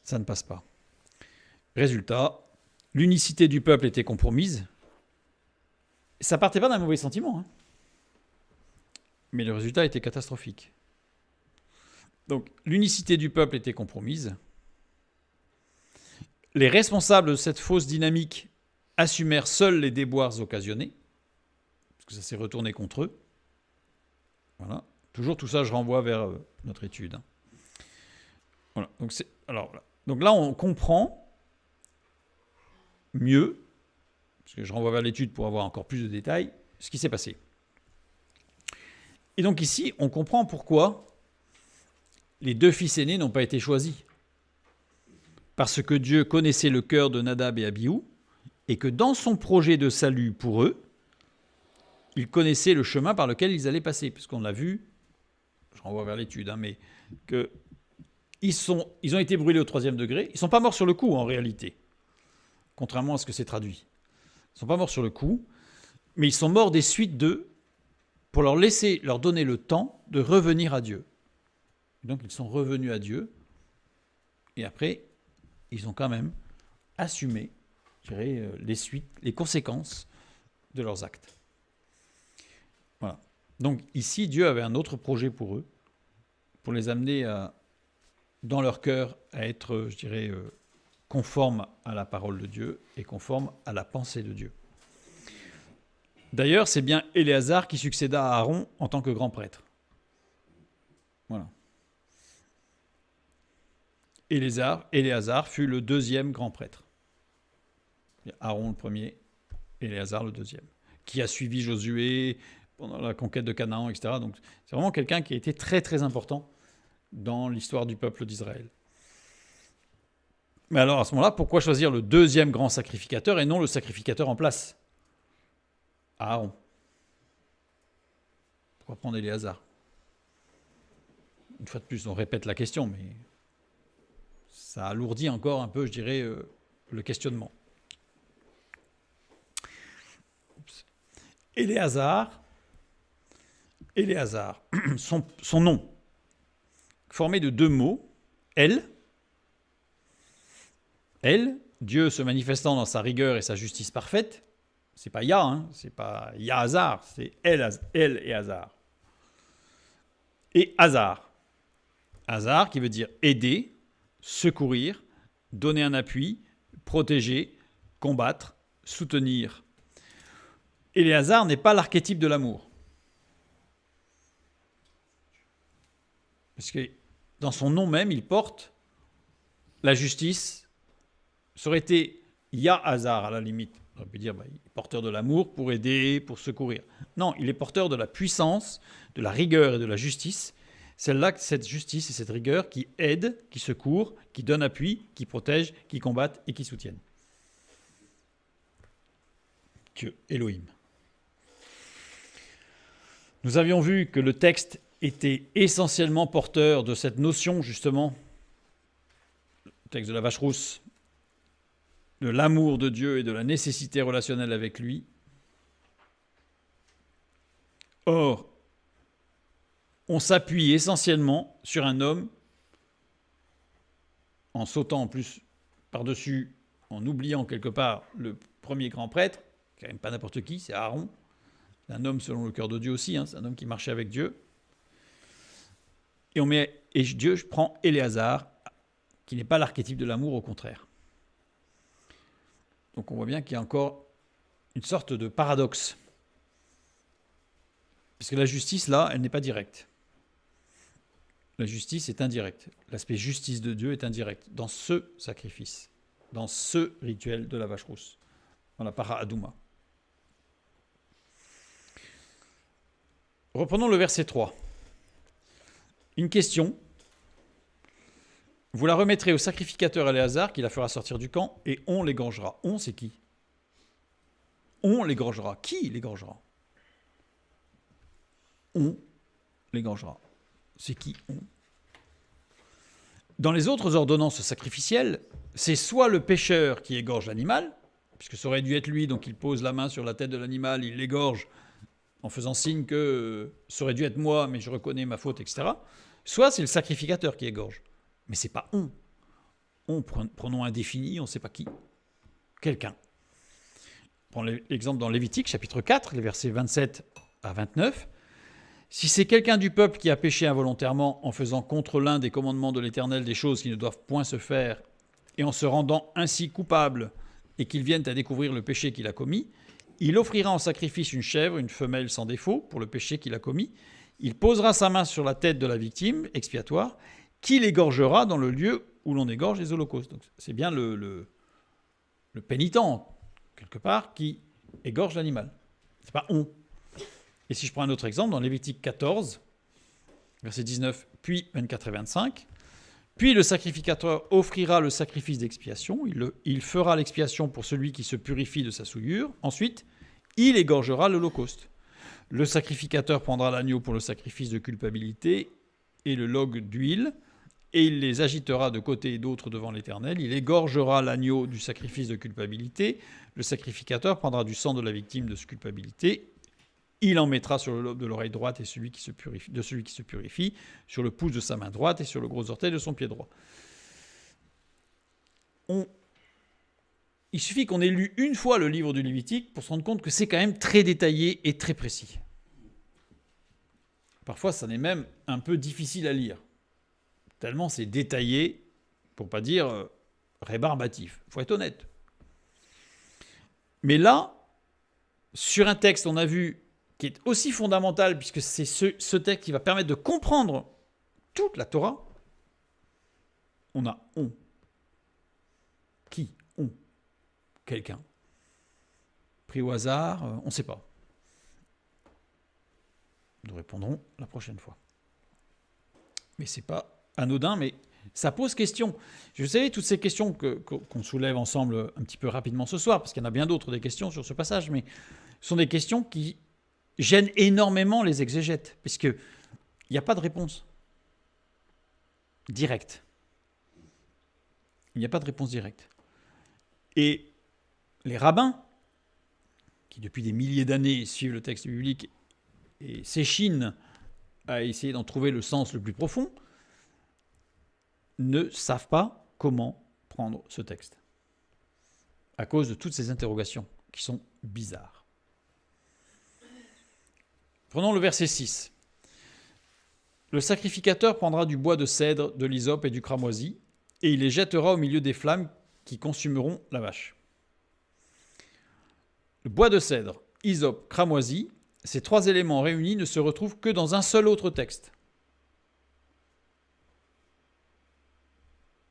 Ça ne passe pas. Résultat, l'unicité du peuple était compromise. Ça partait pas d'un mauvais sentiment, hein. Mais le résultat était catastrophique. Donc, l'unicité du peuple était compromise. Les responsables de cette fausse dynamique assumèrent seuls les déboires occasionnés, parce que ça s'est retourné contre eux. Voilà. Toujours tout ça, je renvoie vers notre étude. Voilà. Donc là, on comprend mieux, parce que je renvoie vers l'étude pour avoir encore plus de détails, ce qui s'est passé. Et donc ici, on comprend pourquoi les deux fils aînés n'ont pas été choisis. Parce que Dieu connaissait le cœur de Nadab et Abihu, et que dans son projet de salut pour eux, il connaissait le chemin par lequel ils allaient passer. Puisqu'on l'a vu, je renvoie vers l'étude, mais qu'ils ont été brûlés au 3e degré. Ils ne sont pas morts sur le coup, en réalité, contrairement à ce que c'est traduit. Ils ne sont pas morts sur le coup, mais ils sont morts des suites d'eux pour leur donner le temps de revenir à Dieu. Et donc, ils sont revenus à Dieu, et après, ils ont quand même assumé, je dirais, les suites, les conséquences de leurs actes. Voilà. Donc ici, Dieu avait un autre projet pour eux, pour les amener dans leur cœur à être, je dirais, conformes à la parole de Dieu et conformes à la pensée de Dieu. D'ailleurs, c'est bien Éléazar qui succéda à Aaron en tant que grand prêtre. Voilà. Éléazar fut le 2e grand prêtre. Aaron le premier, Éléazar le 2e, qui a suivi Josué pendant la conquête de Canaan, etc. Donc c'est vraiment quelqu'un qui a été très très important dans l'histoire du peuple d'Israël. Mais alors à ce moment-là, pourquoi choisir le 2e grand sacrificateur et non le sacrificateur en place ? Aaron. Pourquoi prendre Éléazar ? Une fois de plus, on répète la question, mais ça alourdit encore un peu, je dirais, le questionnement. Éléazar, son nom, formé de 2 mots, El, Dieu se manifestant dans sa rigueur et sa justice parfaite. C'est pas Yah, c'est pas Yahazar, c'est El et Hazar. Et Hazar qui veut dire aider, secourir, donner un appui, protéger, combattre, soutenir. Éléazar n'est pas l'archétype de l'amour. Parce que dans son nom même, il porte la justice. Ça aurait été Yahazar à la limite. On peut dire il est porteur de l'amour pour aider, pour secourir. Non, il est porteur de la puissance, de la rigueur et de la justice. Celle-là, cette justice et cette rigueur qui aident, qui secourent, qui donnent appui, qui protègent, qui combattent et qui soutiennent. Dieu, Elohim. Nous avions vu que le texte était essentiellement porteur de cette notion, justement, le texte de la vache rousse, de l'amour de Dieu et de la nécessité relationnelle avec lui. Or, on s'appuie essentiellement sur un homme, en sautant en plus par-dessus, en oubliant quelque part le premier grand prêtre, qui n'est quand même pas n'importe qui, c'est Aaron, c'est un homme selon le cœur de Dieu aussi, c'est un homme qui marchait avec Dieu. Et Dieu prend Éléazar, qui n'est pas l'archétype de l'amour, au contraire. Donc on voit bien qu'il y a encore une sorte de paradoxe. Parce que la justice, là, elle n'est pas directe. La justice est indirecte. L'aspect justice de Dieu est indirect dans ce sacrifice, dans ce rituel de la vache rousse, dans la para adouma. Reprenons le verset 3. Une question. Vous la remettrez au sacrificateur Éléazar qui la fera sortir du camp et on l'égorgera. On, c'est qui? On l'égorgera. Qui l'égorgera? On l'égorgera. C'est qui on? Dans les autres ordonnances sacrificielles, c'est soit le pécheur qui égorge l'animal, puisque ça aurait dû être lui, donc il pose la main sur la tête de l'animal, il l'égorge en faisant signe que ça aurait dû être moi, mais je reconnais ma faute, etc. Soit c'est le sacrificateur qui égorge. Mais c'est pas on. On, pronom indéfini, on ne sait pas qui. Quelqu'un. Prends l'exemple dans Lévitique, chapitre 4, les versets 27 à 29. Si c'est quelqu'un du peuple qui a péché involontairement en faisant contre l'un des commandements de l'Éternel des choses qui ne doivent point se faire, et en se rendant ainsi coupable, et qu'il vienne à découvrir le péché qu'il a commis, il offrira en sacrifice une chèvre, une femelle sans défaut, pour le péché qu'il a commis. Il posera sa main sur la tête de la victime expiatoire, qu'il égorgera dans le lieu où l'on égorge les holocaustes. Donc c'est bien le pénitent, quelque part, qui égorge l'animal. C'est pas on. Et si je prends un autre exemple, dans Lévitique 14, versets 19, puis 24 et 25, puis le sacrificateur offrira le sacrifice d'expiation, il fera l'expiation pour celui qui se purifie de sa souillure, ensuite il égorgera l'holocauste. Le sacrificateur prendra l'agneau pour le sacrifice de culpabilité et le log d'huile, et il les agitera de côté et d'autre devant l'Éternel. Il égorgera l'agneau du sacrifice de culpabilité. Le sacrificateur prendra du sang de la victime de culpabilité. Il en mettra sur le lobe de l'oreille droite et de celui qui se purifie, sur le pouce de sa main droite et sur le gros orteil de son pied droit. Il suffit qu'on ait lu une fois le livre du Lévitique pour se rendre compte que c'est quand même très détaillé et très précis. Parfois, ça n'est même un peu difficile à lire. Tellement c'est détaillé, pour ne pas dire rébarbatif. Il faut être honnête. Mais là, sur un texte, on a vu, qui est aussi fondamental, puisque c'est ce texte qui va permettre de comprendre toute la Torah, on a on. Qui? On. Quelqu'un. Pris au hasard, on ne sait pas. Nous répondrons la prochaine fois. Mais ce n'est pas anodin, mais ça pose question. Je sais, toutes ces questions qu'on soulève ensemble un petit peu rapidement ce soir, parce qu'il y en a bien d'autres des questions sur ce passage, mais ce sont des questions qui gênent énormément les exégètes, puisqu'il n'y a pas de réponse directe. Il n'y a pas de réponse directe. Et les rabbins, qui depuis des milliers d'années suivent le texte biblique et s'échinent à essayer d'en trouver le sens le plus profond, ne savent pas comment prendre ce texte, à cause de toutes ces interrogations qui sont bizarres. Prenons le verset 6. Le sacrificateur prendra du bois de cèdre, de l'hysope et du cramoisi, et il les jettera au milieu des flammes qui consumeront la vache. Le bois de cèdre, hysope, cramoisi, ces trois éléments réunis ne se retrouvent que dans un seul autre texte.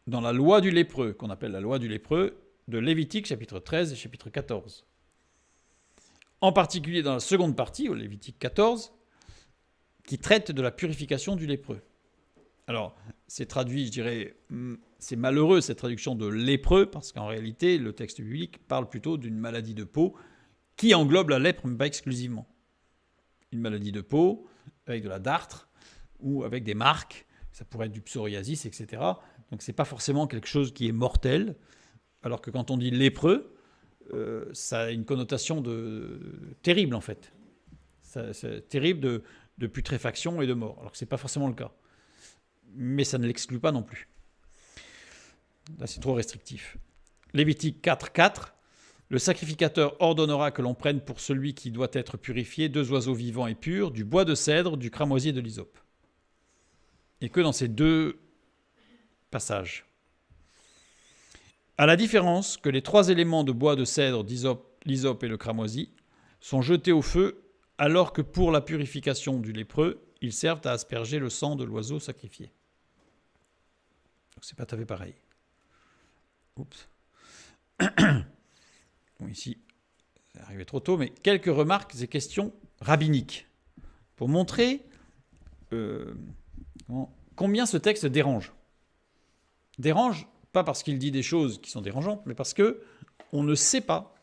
Dans la loi du lépreux, qu'on appelle la loi du lépreux, de Lévitique, chapitre 13 et chapitre 14. En particulier dans la seconde partie, au Lévitique 14, qui traite de la purification du lépreux. Alors, c'est traduit, je dirais, c'est malheureux cette traduction de lépreux, parce qu'en réalité, le texte biblique parle plutôt d'une maladie de peau qui englobe la lèpre, mais pas exclusivement. Une maladie de peau avec de la dartre ou avec des marques, ça pourrait être du psoriasis, etc. Donc ce n'est pas forcément quelque chose qui est mortel, alors que quand on dit lépreux, ça a une connotation terrible en fait. C'est terrible de putréfaction et de mort. Alors que ce n'est pas forcément le cas. Mais ça ne l'exclut pas non plus. Là, c'est trop restrictif. Lévitique 4.4. Le sacrificateur ordonnera que l'on prenne pour celui qui doit être purifié 2 oiseaux vivants et purs, du bois de cèdre, du cramoisi et de l'hysope. Et que dans ces 2 passages. À la différence que les 3 éléments de bois de cèdre, l'hysope et le cramoisi sont jetés au feu, alors que pour la purification du lépreux, ils servent à asperger le sang de l'oiseau sacrifié. Donc c'est pas tout à fait pareil. Oups. Bon, ici, c'est arrivé trop tôt, mais quelques remarques et questions rabbiniques pour montrer combien ce texte dérange. Dérange, pas parce qu'il dit des choses qui sont dérangeantes, mais parce qu'on ne sait pas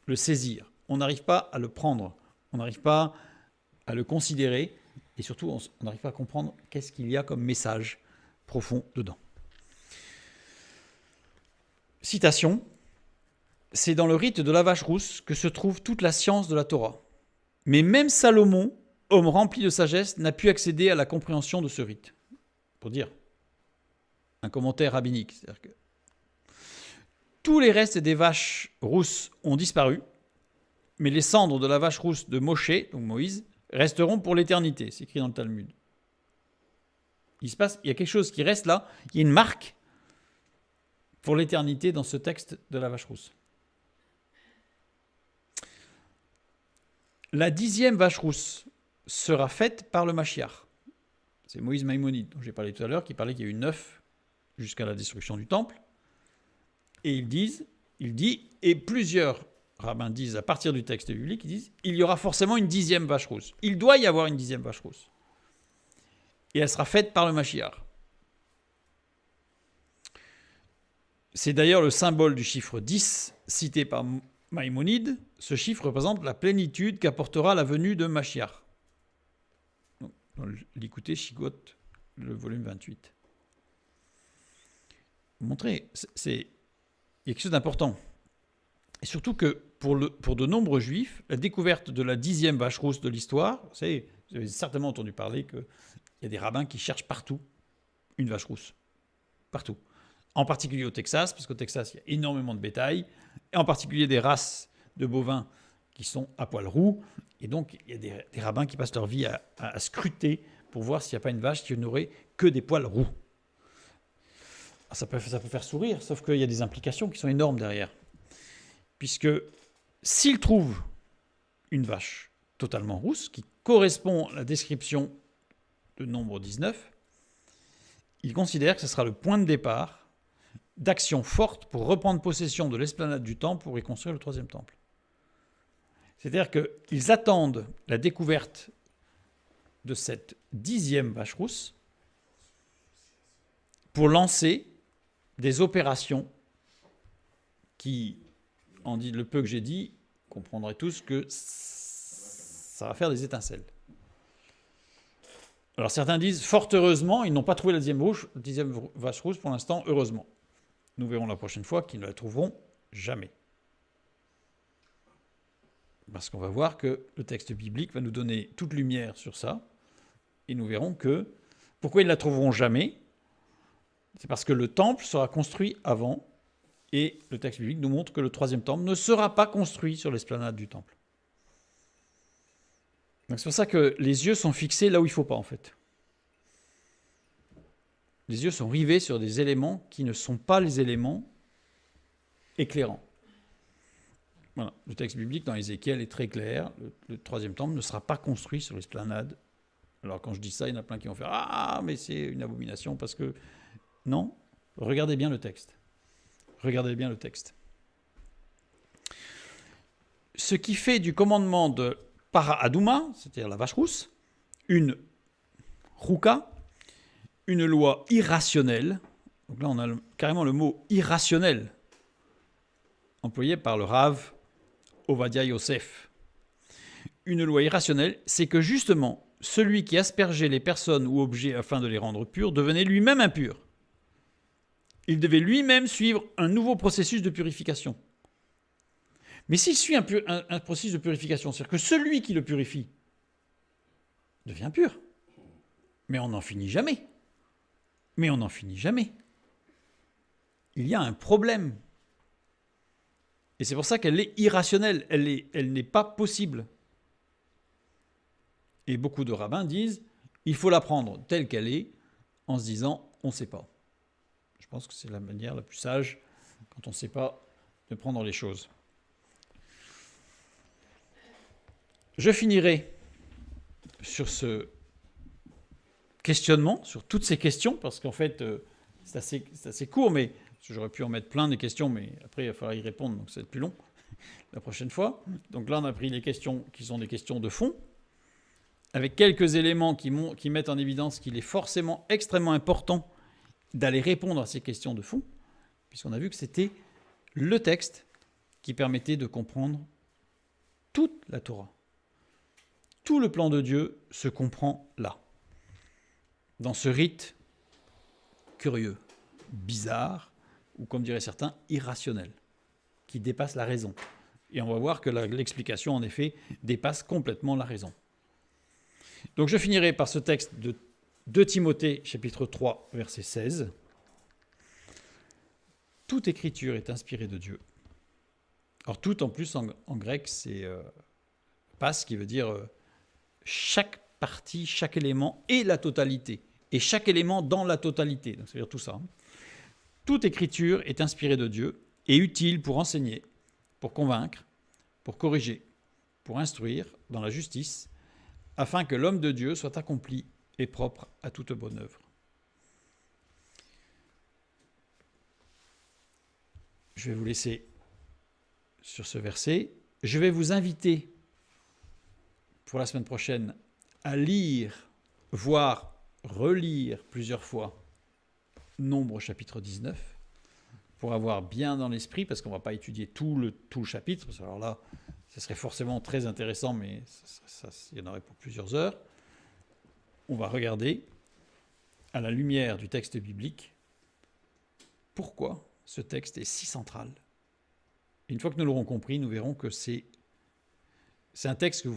le saisir. On n'arrive pas à le prendre. On n'arrive pas à le considérer. Et surtout, on n'arrive pas à comprendre qu'est-ce qu'il y a comme message profond dedans. Citation. C'est dans le rite de la vache rousse que se trouve toute la science de la Torah. Mais même Salomon, homme rempli de sagesse, n'a pu accéder à la compréhension de ce rite. Pour dire un commentaire rabbinique. C'est-à-dire que tous les restes des vaches rousses ont disparu, mais les cendres de la vache rousse de Moshe, donc Moïse, resteront pour l'éternité. C'est écrit dans le Talmud. Il y a quelque chose qui reste là, il y a une marque pour l'éternité dans ce texte de la vache rousse. La 10e vache rousse sera faite par le Mashiach. C'est Moïse Maïmonide, dont j'ai parlé tout à l'heure, qui parlait qu'il y a eu 9 jusqu'à la destruction du temple. Et il dit, et plusieurs rabbins disent, à partir du texte biblique, ils disent, il y aura forcément une 10e vache rousse. Il doit y avoir une 10e vache rousse. Et elle sera faite par le Mashiach. C'est d'ailleurs le symbole du chiffre 10, cité par Maïmonide. Ce chiffre représente la plénitude qu'apportera la venue de Mashiach. Dans l'Écoutez Shigot, le volume 28. Vous montrez, il y a quelque chose d'important. Et surtout que pour de nombreux juifs, la découverte de la 10e vache rousse de l'histoire, vous avez certainement entendu parler qu'il y a des rabbins qui cherchent partout une vache rousse. Partout. En particulier au Texas, parce qu'au Texas, il y a énormément de bétail, et en particulier des races de bovins qui sont à poil roux. Et donc, il y a des rabbins qui passent leur vie à scruter pour voir s'il n'y a pas une vache qui n'aurait que des poils roux. Ça peut faire sourire, sauf qu'il y a des implications qui sont énormes derrière. Puisque s'ils trouvent une vache totalement rousse, qui correspond à la description de nombre 19, ils considèrent que ce sera le point de départ d'action forte pour reprendre possession de l'esplanade du temple pour y construire le 3e temple. C'est-à-dire qu'ils attendent la découverte de cette 10e vache rousse pour lancer des opérations qui, en dit le peu que j'ai dit, comprendrez tous que ça va faire des étincelles. Alors certains disent, fort heureusement, ils n'ont pas trouvé la 10e vache rousse pour l'instant, heureusement. Nous verrons la prochaine fois qu'ils ne la trouveront jamais. Parce qu'on va voir que le texte biblique va nous donner toute lumière sur ça. Et nous verrons que pourquoi ils ne la trouveront jamais, c'est parce que le temple sera construit avant. Et le texte biblique nous montre que le 3e temple ne sera pas construit sur l'esplanade du temple. Donc c'est pour ça que les yeux sont fixés là où il ne faut pas en fait. Les yeux sont rivés sur des éléments qui ne sont pas les éléments éclairants. Voilà. Le texte biblique dans Ézéchiel est très clair. Le 3e temple ne sera pas construit sur l'esplanade. Alors quand je dis ça, il y en a plein qui vont faire « Ah, mais c'est une abomination parce que... » Non, regardez bien le texte. Regardez bien le texte. Ce qui fait du commandement de Para-Adouma, c'est-à-dire la vache rousse, une rouka, une loi irrationnelle. Donc là, on a carrément le mot irrationnel employé par le Rav Ovadia Yosef. Une loi irrationnelle, c'est que justement, celui qui aspergeait les personnes ou objets afin de les rendre purs devenait lui-même impur. Il devait lui-même suivre un nouveau processus de purification. Mais s'il suit un processus de purification, c'est-à-dire que celui qui le purifie devient pur. Mais on n'en finit jamais. Mais on n'en finit jamais. Il y a un problème. Et c'est pour ça qu'elle est irrationnelle. Elle n'est pas possible. Et beaucoup de rabbins disent, il faut la prendre telle qu'elle est, en se disant, on ne sait pas. Je pense que c'est la manière la plus sage, quand on ne sait pas, de prendre les choses. Je finirai sur ce questionnement, sur toutes ces questions, parce qu'en fait, c'est assez court, mais j'aurais pu en mettre plein des questions, mais après, il va falloir y répondre, donc ça va être plus long la prochaine fois. Donc là, on a pris les questions qui sont des questions de fond, avec quelques éléments qui mettent en évidence qu'il est forcément extrêmement important d'aller répondre à ces questions de fond, puisqu'on a vu que c'était le texte qui permettait de comprendre toute la Torah. Tout le plan de Dieu se comprend là, dans ce rite curieux, bizarre, ou comme diraient certains, irrationnel, qui dépasse la raison. Et on va voir que l'explication, en effet, dépasse complètement la raison. Donc je finirai par ce texte de 2 Timothée, chapitre 3, verset 16. Toute écriture est inspirée de Dieu. Alors tout, en plus, en grec, c'est pas, qui veut dire chaque partie, chaque élément et la totalité. Et chaque élément dans la totalité. Donc ça veut dire tout ça. Toute écriture est inspirée de Dieu et utile pour enseigner, pour convaincre, pour corriger, pour instruire dans la justice, afin que l'homme de Dieu soit accompli et propre à toute bonne œuvre. Je vais vous laisser sur ce verset. Je vais vous inviter pour la semaine prochaine à lire, voire relire plusieurs fois Nombre chapitre 19 pour avoir bien dans l'esprit, parce qu'on ne va pas étudier tout le chapitre, parce que alors là, ce serait forcément très intéressant, mais il y en aurait pour plusieurs heures. On va regarder, à la lumière du texte biblique, pourquoi ce texte est si central. Et une fois que nous l'aurons compris, nous verrons que c'est un texte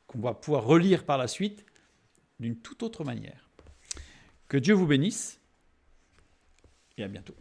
qu'on va pouvoir relire par la suite d'une toute autre manière. Que Dieu vous bénisse et à bientôt.